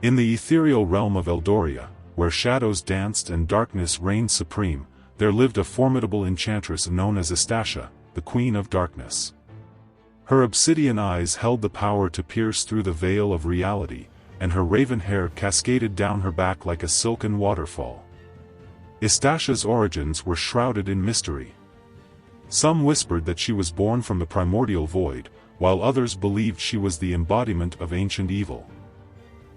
In the ethereal realm of Eldoria, where shadows danced and darkness reigned supreme, there lived a formidable enchantress known as Istasha, the Queen of Darkness. Her obsidian eyes held the power to pierce through the veil of reality, and her raven hair cascaded down her back like a silken waterfall. Istasha's origins were shrouded in mystery. Some whispered that she was born from the primordial void, while others believed she was the embodiment of ancient evil.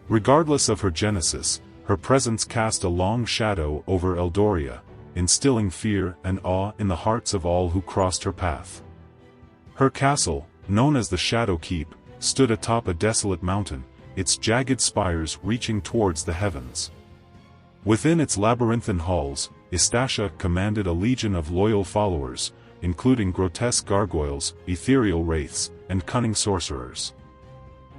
Regardless of her genesis, her presence cast a long shadow over Eldoria, instilling fear and awe in the hearts of all who crossed her path. Her castle, known as the Shadow Keep, stood atop a desolate mountain, its jagged spires reaching towards the heavens. Within its labyrinthine halls, Istasha commanded a legion of loyal followers, including grotesque gargoyles, ethereal wraiths, and cunning sorcerers.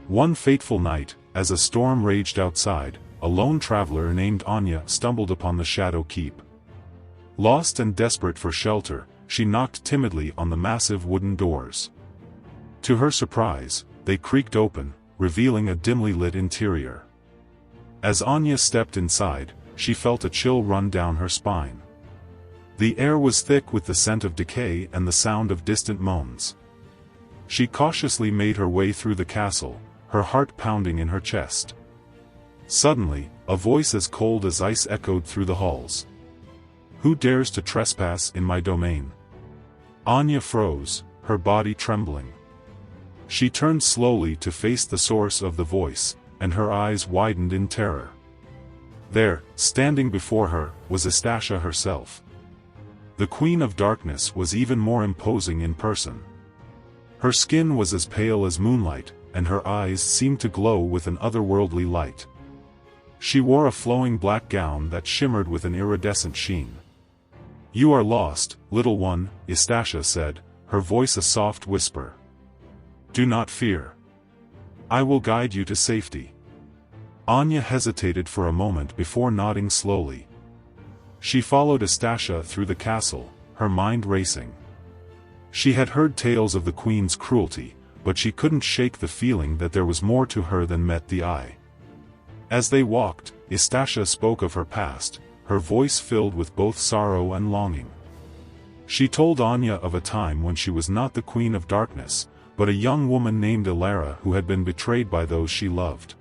One fateful night, as a storm raged outside, a lone traveler named Anya stumbled upon the Shadow Keep. Lost and desperate for shelter, she knocked timidly on the massive wooden doors. To her surprise, they creaked open, revealing a dimly lit interior. As Anya stepped inside, she felt a chill run down her spine. The air was thick with the scent of decay and the sound of distant moans. She cautiously made her way through the castle, her heart pounding in her chest. Suddenly, a voice as cold as ice echoed through the halls. "Who dares to trespass in my domain?" Anya froze, her body trembling. She turned slowly to face the source of the voice, and her eyes widened in terror. There, standing before her, was Istasha herself. The Queen of Darkness was even more imposing in person. Her skin was as pale as moonlight, and her eyes seemed to glow with an otherworldly light. She wore a flowing black gown that shimmered with an iridescent sheen. "You are lost, little one," Istasha said, her voice a soft whisper. "Do not fear. I will guide you to safety." Anya hesitated for a moment before nodding slowly. She followed Istasha through the castle, her mind racing. She had heard tales of the Queen's cruelty, but she couldn't shake the feeling that there was more to her than met the eye. As they walked, Istasha spoke of her past, her voice filled with both sorrow and longing. She told Anya of a time when she was not the Queen of Darkness, but a young woman named Eldoria who had been betrayed by those she loved.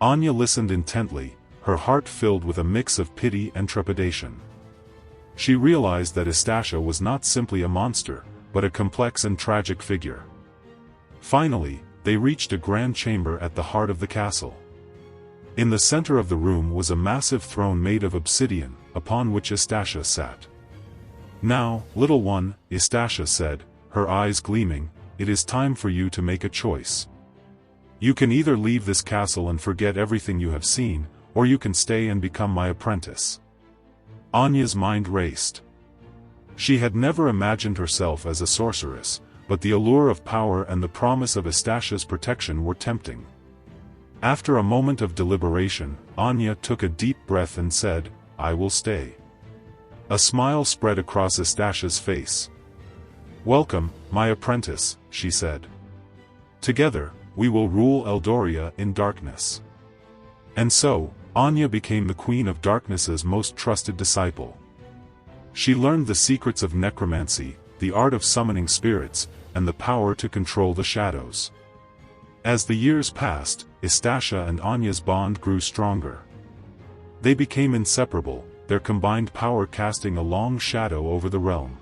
Anya listened intently, her heart filled with a mix of pity and trepidation. She realized that Istasha was not simply a monster, but a complex and tragic figure. Finally, they reached a grand chamber at the heart of the castle. In the center of the room was a massive throne made of obsidian, upon which Istasha sat. "Now, little one," Istasha said, her eyes gleaming, "it is time for you to make a choice. You can either leave this castle and forget everything you have seen, or you can stay and become my apprentice." Anya's mind raced. She had never imagined herself as a sorceress, but the allure of power and the promise of Istasha's protection were tempting. After a moment of deliberation, Anya took a deep breath and said, "I will stay." A smile spread across Istasha's face. "Welcome, my apprentice," she said. "Together, we will rule Eldoria in darkness." And so, Anya became the Queen of Darkness's most trusted disciple. She learned the secrets of necromancy, the art of summoning spirits, and the power to control the shadows. As the years passed, Istasha and Anya's bond grew stronger. They became inseparable, their combined power casting a long shadow over the realm.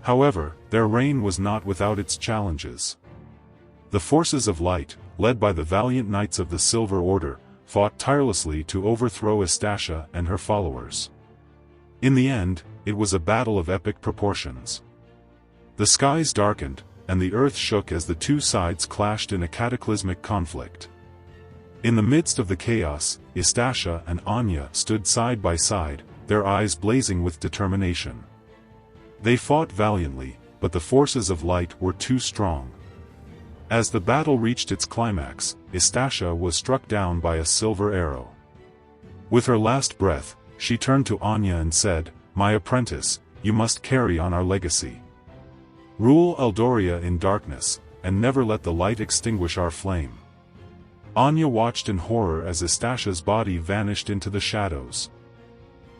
However, their reign was not without its challenges. The forces of light, led by the valiant knights of the Silver Order, fought tirelessly to overthrow Istasha and her followers. In the end, it was a battle of epic proportions. The skies darkened, and the earth shook as the two sides clashed in a cataclysmic conflict. In the midst of the chaos, Istasha and Anya stood side by side, their eyes blazing with determination. They fought valiantly, but the forces of light were too strong. As the battle reached its climax, Istasha was struck down by a silver arrow. With her last breath, she turned to Anya and said, "My apprentice, you must carry on our legacy. Rule Eldoria in darkness, and never let the light extinguish our flame." Anya watched in horror as Istasha's body vanished into the shadows.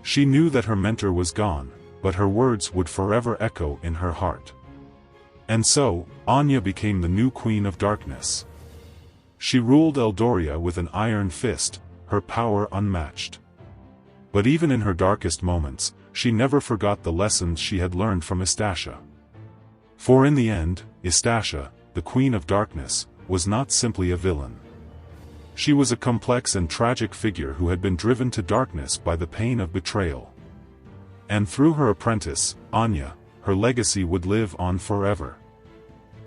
She knew that her mentor was gone, but her words would forever echo in her heart. And so, Anya became the new Queen of Darkness. She ruled Eldoria with an iron fist, her power unmatched. But even in her darkest moments, she never forgot the lessons she had learned from Istasha. For in the end, Istasha, the Queen of Darkness, was not simply a villain. She was a complex and tragic figure who had been driven to darkness by the pain of betrayal. And through her apprentice, Anya, her legacy would live on forever.